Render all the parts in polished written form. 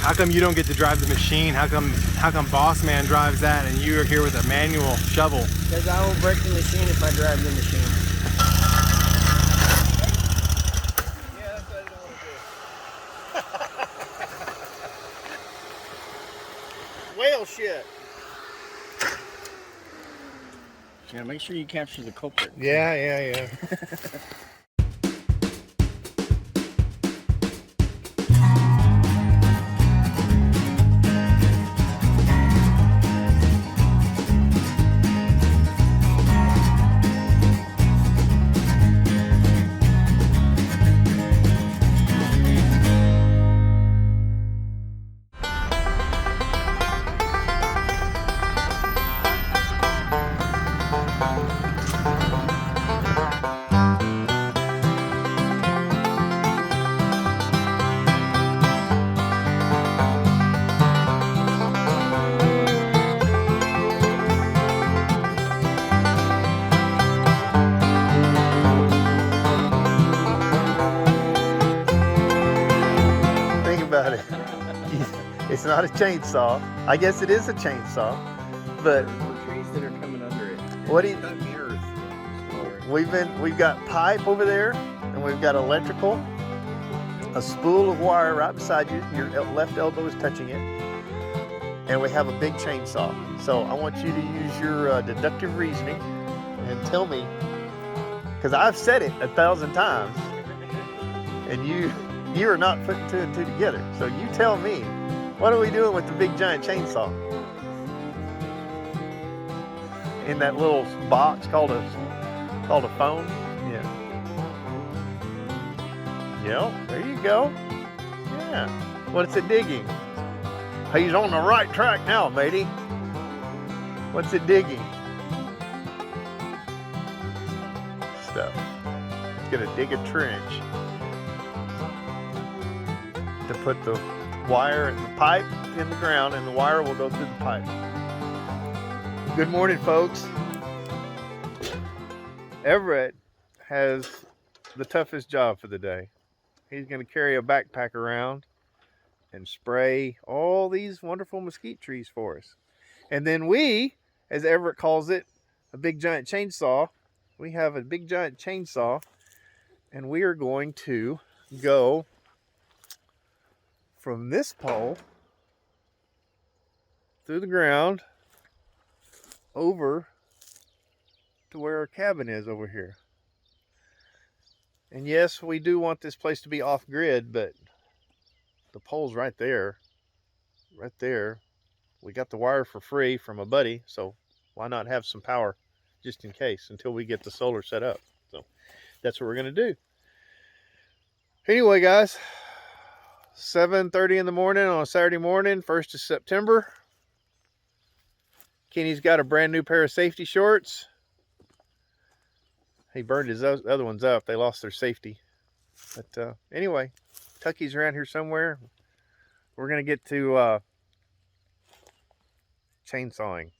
How come you don't get to drive the machine? How come Boss Man drives that and you are here with a manual shovel? Because I will break the machine if I drive the machine. Yeah, that's what I don't want to do. Whale shit. Yeah, make sure you capture the culprit. Yeah. It's not a chainsaw. I guess it is a chainsaw, but trees that are coming under it. what do you? We've got pipe over there, and we've got electrical, a spool of wire right beside you. Your left elbow is touching it, and we have a big chainsaw. So I want you to use your deductive reasoning and tell me, because I've said it 1,000 times, and you are not putting two and two together. So you tell me, what are we doing with the big giant chainsaw? In that little box called a phone? Yeah. Yeah, there you go. Yeah. What's it digging? He's on the right track now, matey. What's it digging? Stuff. It's gonna dig a trench to put the wire and the pipe in the ground, and the wire will go through the pipe. Good morning, folks. Everett has the toughest job for the day. He's going to carry a backpack around and spray all these wonderful mesquite trees for us. And then we, as Everett calls it, a big giant chainsaw. We have a big giant chainsaw, and we are going to go from this pole through the ground over to where our cabin is over here. And yes, we do want this place to be off grid, but the pole's right there. Right there. We got the wire for free from a buddy, so why not have some power just in case until we get the solar set up. So that's what we're going to do. Anyway, guys, 7:30 in the morning on a Saturday morning, 1st of September. Kenny's got a brand new pair of safety shorts. He burned his other ones up. They lost their safety. But anyway, Tucky's around here somewhere. We're going to get to chainsawing.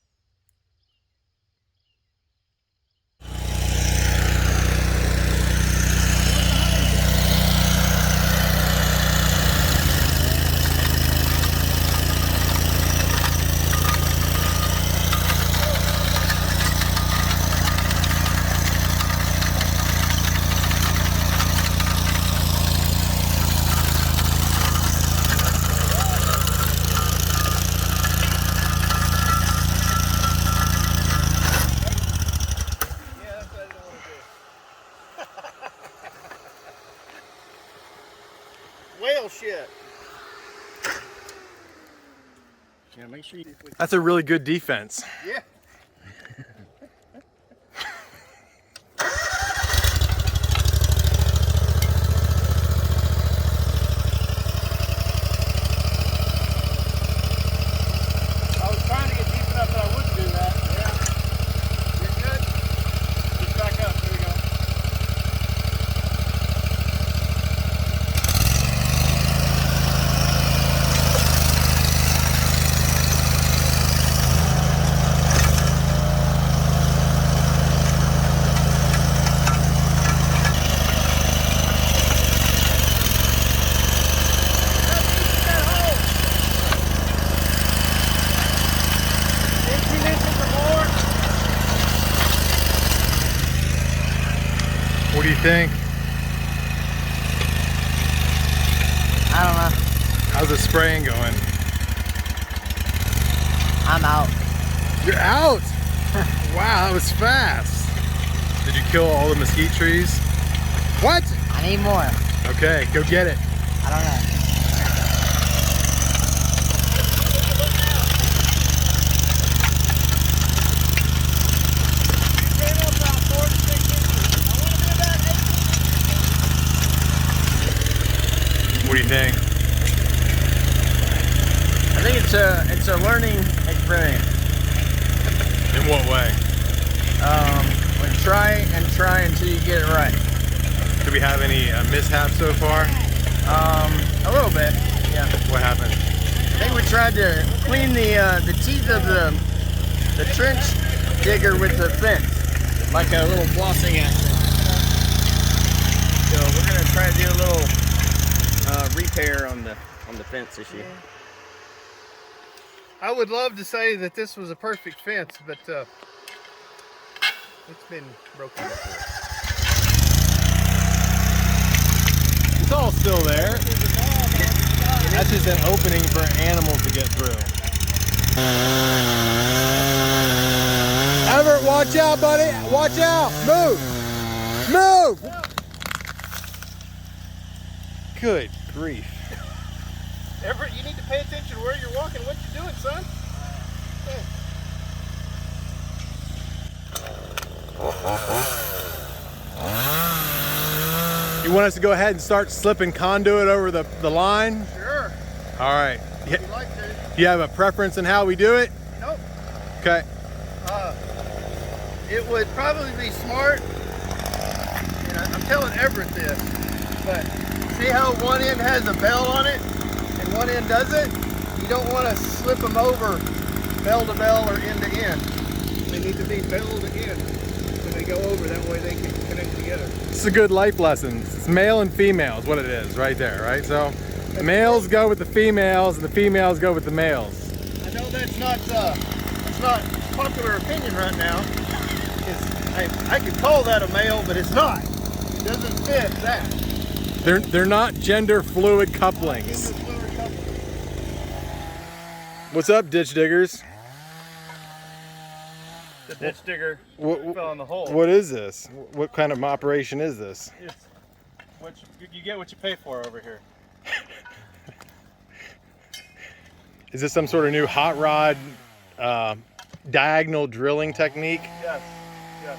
Whale shit. Yeah, make sure you. That's a really good defense. Yeah. I was trying to get deep enough that I wouldn't do that. Yeah. You're good? Just back up. There we go. think? I don't know. How's the spraying going? I'm out. You're out! Wow, that was fast. Did you kill all the mesquite trees? What? I need more. Okay, go get it. I don't know. What do you think? I think it's a learning experience. In what way? When try until you get it right. Do we have any mishaps so far? A little bit, yeah. What happened? I think we tried to clean the teeth of the trench digger with the fence, like a little flossing action. So we're gonna try to do a little repair on the fence issue. I would love to say that this was a perfect fence, but it's been broken before. It's all still there. That's just an opening for animals to get through. Everett, watch out, buddy. Watch out. Move. Move. Good grief. Everett, you need to pay attention where you're walking, what you're doing, son. You want us to go ahead and start slipping conduit over the line? Sure, All right. if you'd like to. Do you have a preference in how we do it? Nope. Okay. It would probably be smart, and I'm telling Everett this, but see how one end has a bell on it and one end doesn't? You don't want to slip them over bell to bell or end to end. They need to be bell to end when they go over, that way they can connect together. It's a good life lesson. It's male and female is what it is right there, right? So the males go with the females and the females go with the males. I know that's not popular opinion right now. I could call that a male, but it's not. It doesn't fit that. They're not gender fluid couplings. What's up, ditch diggers? The ditch digger fell in the hole. What is this? What kind of operation is this? It's what you get what you pay for over here. Is this some sort of new hot rod diagonal drilling technique? Yes. Yes.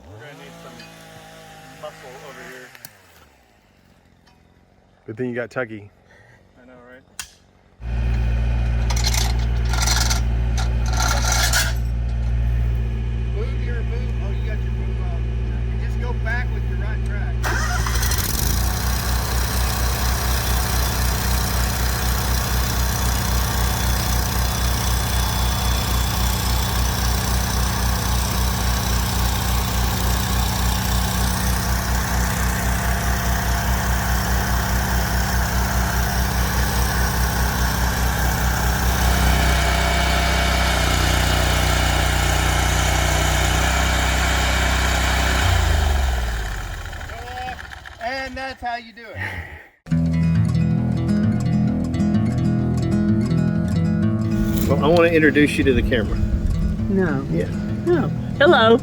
We're gonna need some muscle over here. Good thing you got Tucky. I know, right? Move your boom. Oh, you got your boom up. You just go back with your right track. And that's how you do it. Well, I want to introduce you to the camera. No. Yeah. No. Hello.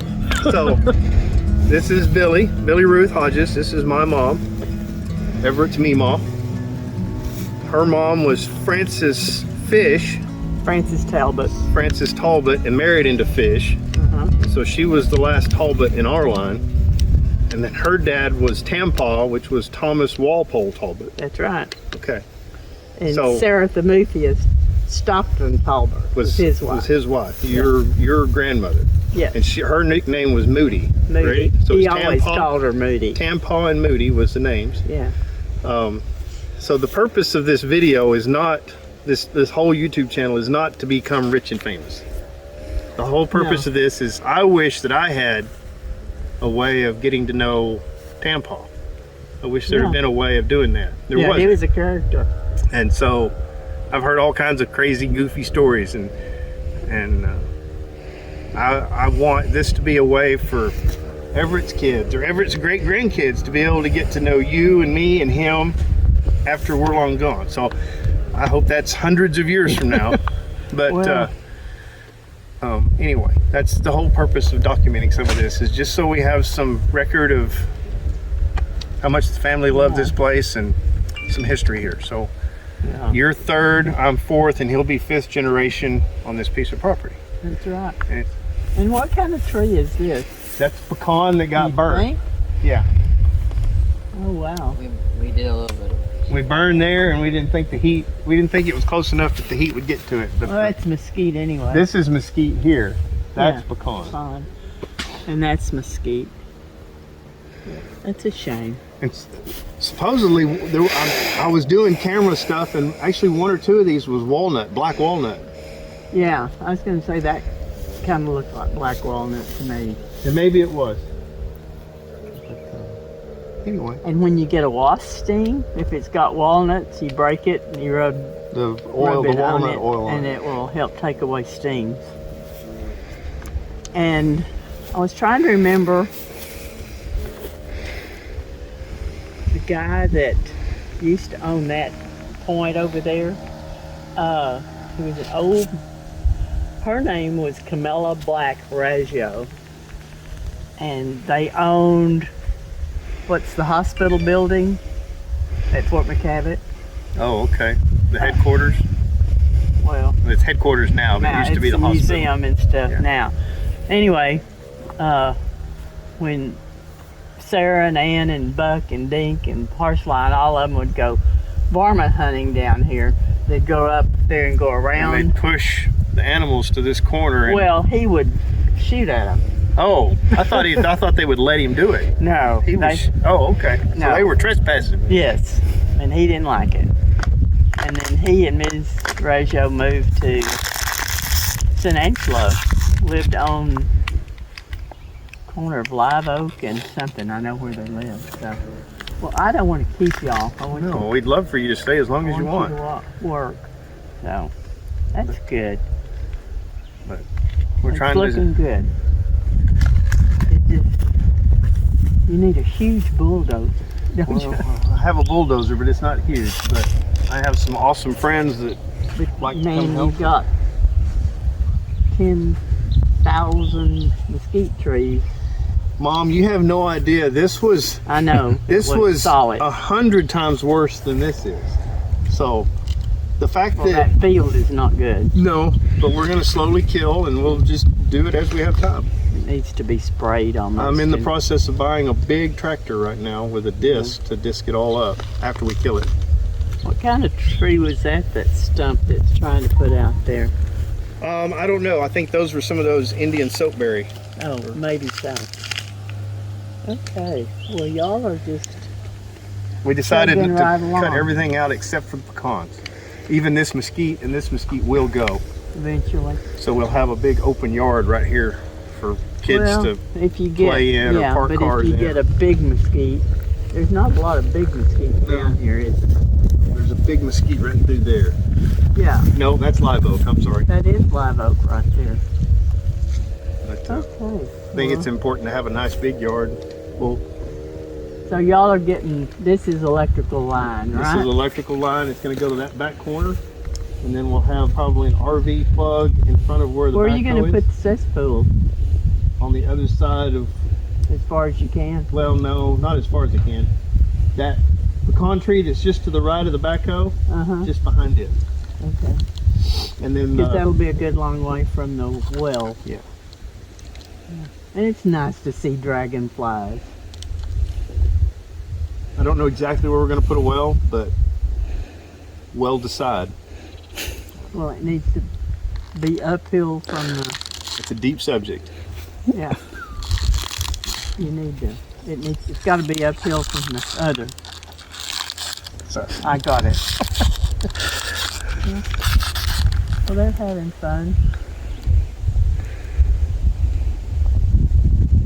So, this is Billie Ruth Hodges. This is my mom, Everett's Memaw. Her mom was Frances Fish, Francis Talbot. and married into Fish. So she was the last Talbot in our line. And then her dad was Tampaw, which was Thomas Walpole Talbot. That's right. Okay. And So- Sarah Thamutheus Stockton Talbot was his wife. Was his wife. Your grandmother. Yes. And her nickname was Moody. Moody. Right? So He it's always Tampaw, called her Moody. Tampaw and Moody was the names. Yeah. So the purpose of this video is not, this whole YouTube channel is not to become rich and famous. The whole purpose No. of this is I wish that I had a way of getting to know Tampaw. I wish there had Yeah. been a way of doing that. There Yeah, wasn't. he was a character. And so I've heard all kinds of crazy, goofy stories, and I want this to be a way for Everett's kids or Everett's great grandkids to be able to get to know you and me and him after we're long gone. So I hope that's hundreds of years from now. But Well. Anyway, that's the whole purpose of documenting some of this, is just so we have some record of how much the family loved this place and some history here. So Yeah. you're third, I'm fourth, and he'll be fifth generation on this piece of property. That's right. And it's, And what kind of tree is this? that's pecan that got You burned. think? Yeah, Oh, wow. We did a little bit of it. we burned there, and we didn't think it was close enough that the heat would get to it. But Well, that's mesquite anyway. this is mesquite here. That's Yeah. pecan. Fine. And that's mesquite. That's a shame. And supposedly, I was doing camera stuff, and actually one or two of these was walnut, black walnut. Yeah, I was going to say that kind of looked like black walnut to me. And maybe it was. Anyway, And when you get a wasp sting, if it's got walnuts, you break it and you rub the oil, the it on walnut it, oil on and it. it will help take away stings. And I was trying to remember the guy that used to own that point over there. He was an old. Her name was Camilla Black Raggio, and they owned what's the hospital building at Fort McCavitt. Oh, okay. The headquarters. Well, It's headquarters now, but it now used to be it's the a hospital. museum and stuff Yeah. now. Anyway, when Sarah and Ann and Buck and Dink and Parshline, all of them would go varmint hunting down here, they'd go up there and go And around. they'd push the animals to this corner. And, Well, he would shoot at them. oh, I thought they would let him do it. No, He was. Oh, okay. So No. they were trespassing. yes, and he didn't like it. And then he and Ms. Raggio moved to San Angelo, lived on corner of Live Oak and something. I know where they live. So, well, I don't want to keep y'all. I want No, we'd love for you to stay as long I as you want. to work. So that's good. We're It's trying to. looking good. It just, you need a huge bulldozer, don't Well, you? I have a bulldozer, but it's not huge. But I have some awesome friends that But like to man, come help you've got 10,000 mesquite trees. Mom, you have no idea. This was I know. this it was solid. 100 times worse than this is. So the fact Well, that that field is not good. no, but we're gonna slowly kill, and we'll just do it as we have time. It needs to be sprayed almost. I'm in the and- process of buying a big tractor right now with a disc to disc it all up after we kill it. What kind of tree was that stump that's trying to put out there? I don't know. I think those were some of those Indian soapberry. Oh, maybe so. Okay. Well, y'all are just We decided Chugging to right cut along. everything out except for the pecans. Even this mesquite, and this mesquite will go. eventually. So we'll have a big open yard right here for kids Well, to if you get, play in or yeah, park but cars if you in. get a big mesquite, there's not a lot of big mesquite down here, is there? There's a big mesquite right through there. Yeah, No, that's live oak. I'm sorry. that is live oak right there. But, Okay. I think it's important to have a nice big yard. Well, So y'all are getting, this is electrical line, this right? is electrical line. It's going to go to that back corner, and then we'll have probably an RV plug in front of where the Where are you backhoe going to is, put the cesspool? on the other side of. As far as you can? Well, no, not as far as I can. That pecan tree that's just to the right of the backhoe, Uh-huh. just behind it, Okay. and then Because that'll be a good long way from the well. Yeah. And it's nice to see dragonflies. I don't know exactly where we're going to put a well, but well decide. Well, it needs to be uphill from the, It's a deep subject. yeah. You need to, it's got to be uphill from the other. So, I got it. Yeah. Well, they're having fun.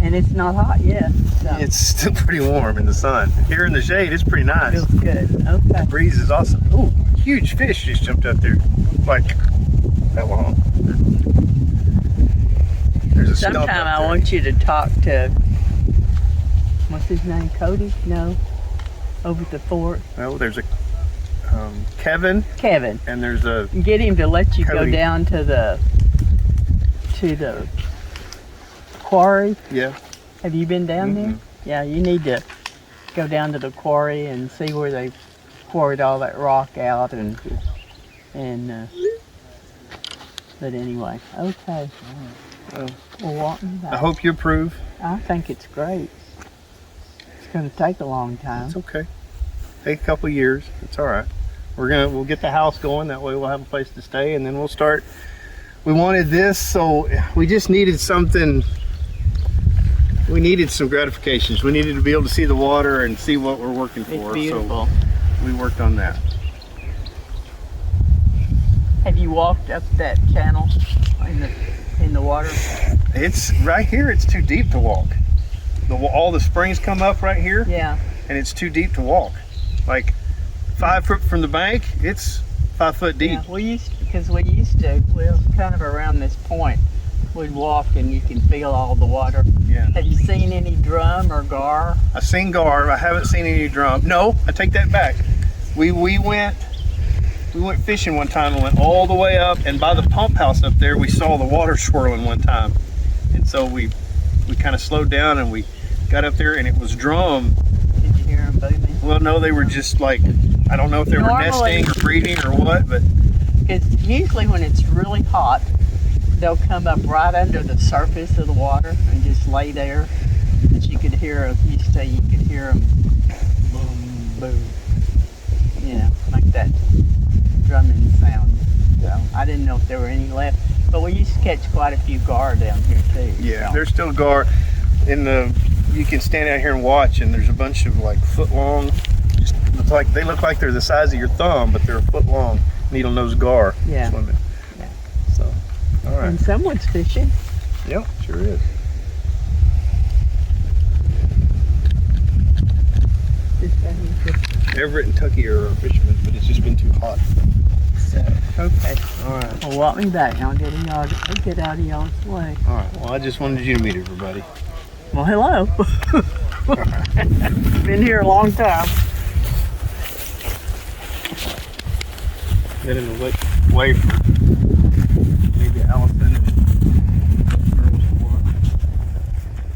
And it's not hot yet, so it's still pretty warm in the sun. Here in the shade, it's pretty nice. feels good. Okay. Breeze is awesome. Oh, huge fish just jumped out there. Like that long. There's a stump up Sometime I there. want you to talk to, what's his name, Cody? No, over at the fort. Well, there's a Kevin, Kevin. and there's a Get him to let you go Cody. down to the quarry. yeah. Have you been down there? Yeah, you need to go down to the quarry and see where they quarried all that rock out and but anyway, okay. Well, Well, walk me back. I hope you approve. I think it's great. It's going to take a long time. It's okay. Take a couple years. It's all right. We'll get the house going. That way we'll have a place to stay, and then we'll start. We wanted this, so we just needed something. We needed some gratifications. We needed to be able to see the water and see what we're working for. It's beautiful. So we worked on that. Have you walked up that channel in the water? It's right here. It's too deep to walk. All the springs come up right here, Yeah. and it's too deep to walk. Like 5 foot from the bank, it's 5 foot deep. Yeah, we used to, well, kind of around this point, we'd walk and you can feel all the water. Yeah. Have you seen any drum or gar? I've seen gar. I haven't seen any drum. No, I take that back. We went fishing one time and went all the way up, and by the pump house up there, we saw the water swirling one time, and so we kind of slowed down and we got up there, and it was drum. Did you hear them booming? Well, no, they were just like, I don't know if they were Normally- nesting or breeding or what, but Because usually when it's really hot, they'll come up right under the surface of the water and just lay there. But you could hear them, you say you could hear them boom, boom. You know, like that drumming sound. So I didn't know if there were any left. But we used to catch quite a few gar down here too. yeah, so. there's still gar. You can stand out here and watch, and there's a bunch of like foot long, they look like they're the size of your thumb, but they're a foot long needle nose gar Yeah. swimming. Yeah. So, all right. And someone's fishing. Yep, sure is. Just down here. Everett and Tucky are our fishermen, but it's just been too hot. So, okay. All right. Well, walk me back and I'll get out of y'all's way. All right. Well, I just wanted you to meet everybody. Well, hello. Been here a long time. Get in the way for maybe Allison and those girls to watch.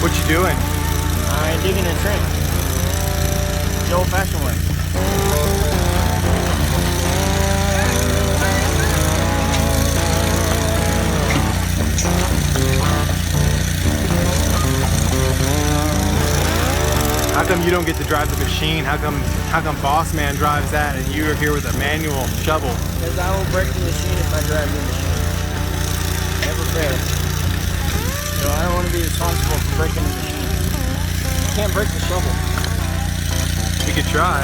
What you doing? I'm digging a trench. The old-fashioned way. How come you don't get to drive the machine? How come Boss Man drives that and you are here with a manual shovel? Because I will break the machine if I drive the machine. Never fail. So I don't want to be responsible for breaking the machine. I can't break the shovel. We could try.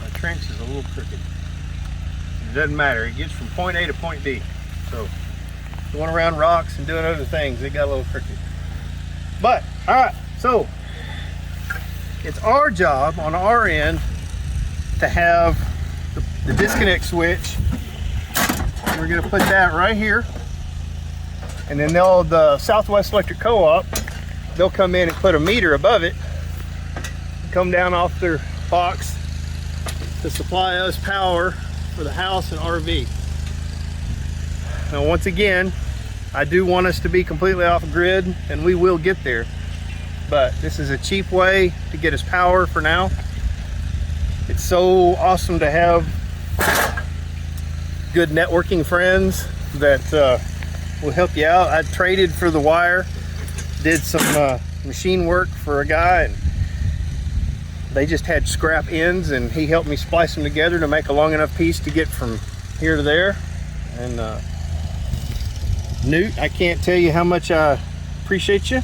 My trench is a little crooked. It doesn't matter. It gets from point A to point B. So going around rocks and doing other things, it got a little crooked. But all right, so it's our job on our end to have the disconnect switch. We're gonna put that right here, and then the Southwest Electric Co-op, they'll come in and put a meter above it, come down off their box to supply us power for the house and RV. Now, once again, I do want us to be completely off grid, and we will get there. But this is a cheap way to get us power for now. It's so awesome to have good networking friends that will help you out. I traded for the wire, did some machine work for a guy, and they just had scrap ends, and he helped me splice them together to make a long enough piece to get from here to there. And Newt, I can't tell you how much I appreciate you.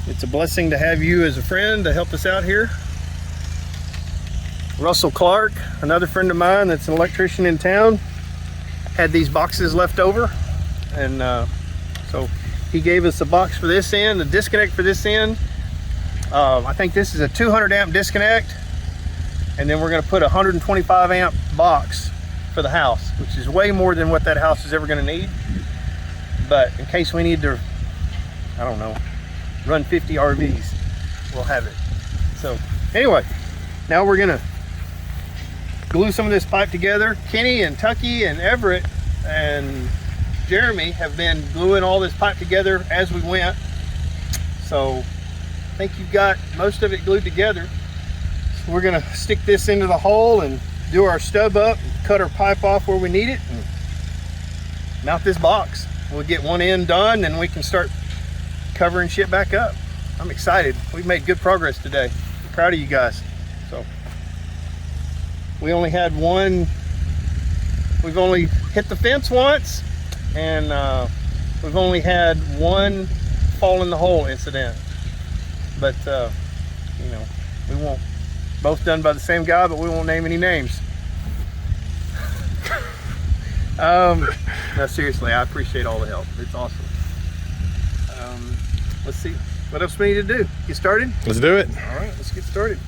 It's a blessing to have you as a friend to help us out here. Russell Clark, another friend of mine that's an electrician in town, had these boxes left over, and so he gave us a box for this end, a disconnect for this end. I think this is a 200 amp disconnect, and then we're going to put a 125 amp box for the house, which is way more than what that house is ever going to need. But in case we need to, I don't know, run 50 RVs, we'll have it. So anyway, now we're going to glue some of this pipe together. Kenny and Tucky and Everett and Jeremy have been gluing all this pipe together as we went. So I think you've got most of it glued together. So we're gonna stick this into the hole and do our stub up, and cut our pipe off where we need it, and mount this box. We'll get one end done, and we can start covering shit back up. I'm excited. We've made good progress today. I'm proud of you guys. So we only had one, we've only hit the fence once, and we've only had one fall in the hole incident. But you know, we won't, both done by the same guy, but we won't name any names. No, seriously, I appreciate all the help. It's awesome. Let's see, what else we need to do? Get started? Let's do it. All right, let's get started.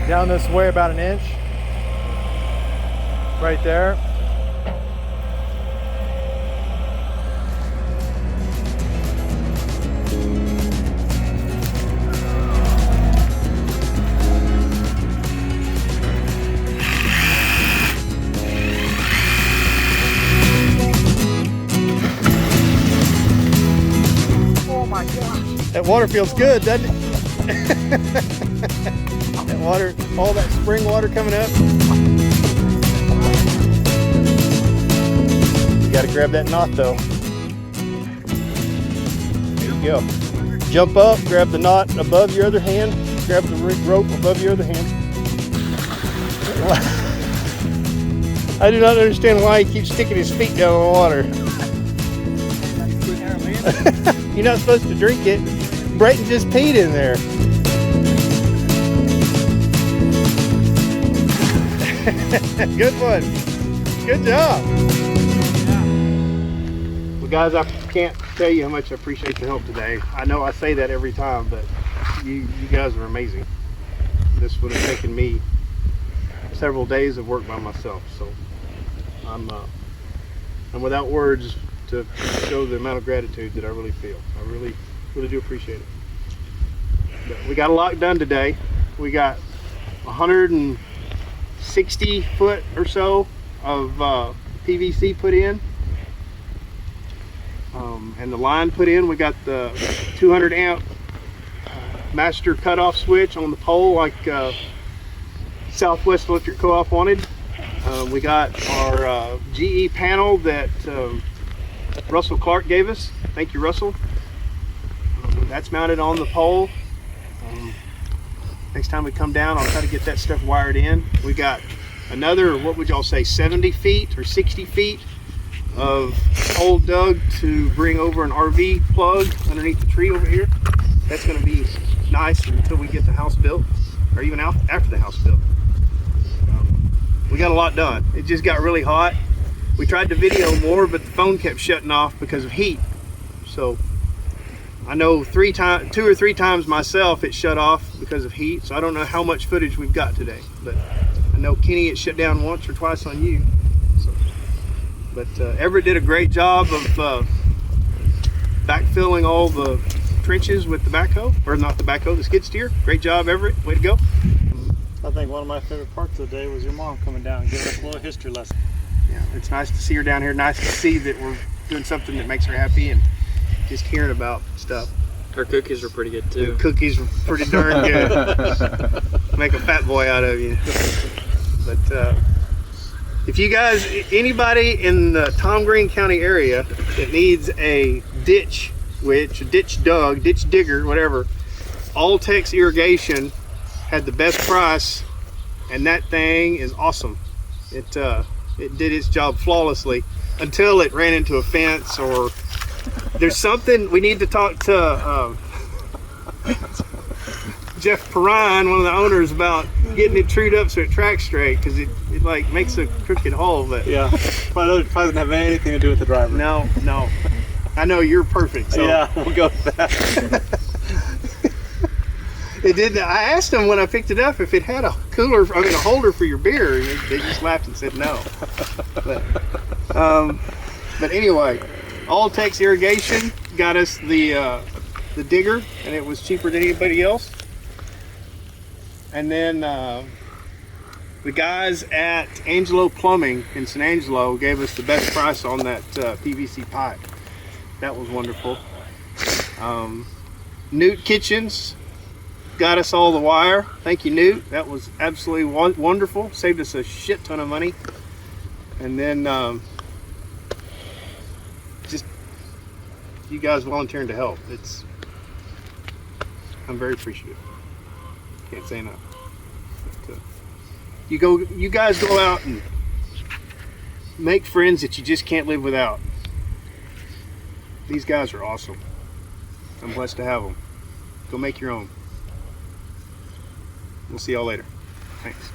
Down this way about an inch, right there. Oh my gosh. That water feels good, doesn't it? That water, all that spring water coming up. You gotta grab that knot though. There you go. Jump up, grab the knot above your other hand, grab the rope above your other hand. I do not understand why he keeps sticking his feet down in the water. You're not supposed to drink it. Brayton just peed in there. Good one. Good job. Well, guys, I can't tell you how much I appreciate the help today. I know I say that every time, but you guys are amazing. This would have taken me several days of work by myself, so I'm without words to show the amount of gratitude that I really feel. I really do appreciate it. But we got a lot done today. We got 160 foot or so of PVC put in, and the line put in. We got the 200 amp master cutoff switch on the pole like Southwest Electric Co-op wanted. We got our GE panel that Russell Clark gave us. Thank you, Russell. That's mounted on the pole. Next time we come down, I'll try to get that stuff wired in. We got another, what would y'all say, 70 feet or 60 feet of hole dug to bring over an RV plug underneath the tree over here. That's going to be nice until we get the house built, or even out after the house built. We got a lot done. It just got really hot. We tried to video more, but the phone kept shutting off because of heat. So I know 2 or 3 times myself it shut off because of heat. So I don't know how much footage we've got today, but I know Kenny, it shut down once or twice on you. So, but Everett did a great job of backfilling all the trenches with the backhoe, or not the backhoe, the skid steer. Great job, Everett. Way to go. I think one of my favorite parts of the day was your mom coming down and giving us a little history lesson. Yeah, it's nice to see her down here. Nice to see that we're doing something that makes her happy, and just hearing about stuff. Her cookies were pretty good too. The cookies were pretty darn good. Make a fat boy out of you. But if you guys, anybody in the Tom Green County area that needs a ditch witch, a ditch dug, ditch digger, whatever, Alltex Irrigation had the best price, and that thing is awesome. It did its job flawlessly until it ran into a fence, or there's something we need to talk to Jeff Perrine, one of the owners, about getting it trued up so it tracks straight, because it like makes a crooked hole. But Yeah, probably doesn't have anything to do with the driver. no, I know you're perfect. So Yeah, we'll go with that. it did. I asked them when I picked it up if it had a cooler, I mean a holder for your beer, and they just laughed and said no. But anyway, Alltex Irrigation got us the digger, and it was cheaper than anybody else. And then the guys at Angelo Plumbing in San Angelo gave us the best price on that PVC pipe. That was wonderful. Newt Kitchens got us all the wire. Thank you, Newt. That was absolutely wonderful. Saved us a shit ton of money. And then just you guys volunteering to help. I'm very appreciative. Can't say enough. But, you guys go out and make friends that you just can't live without. These guys are awesome. I'm blessed to have them. Go make your own. We'll see y'all later. Thanks.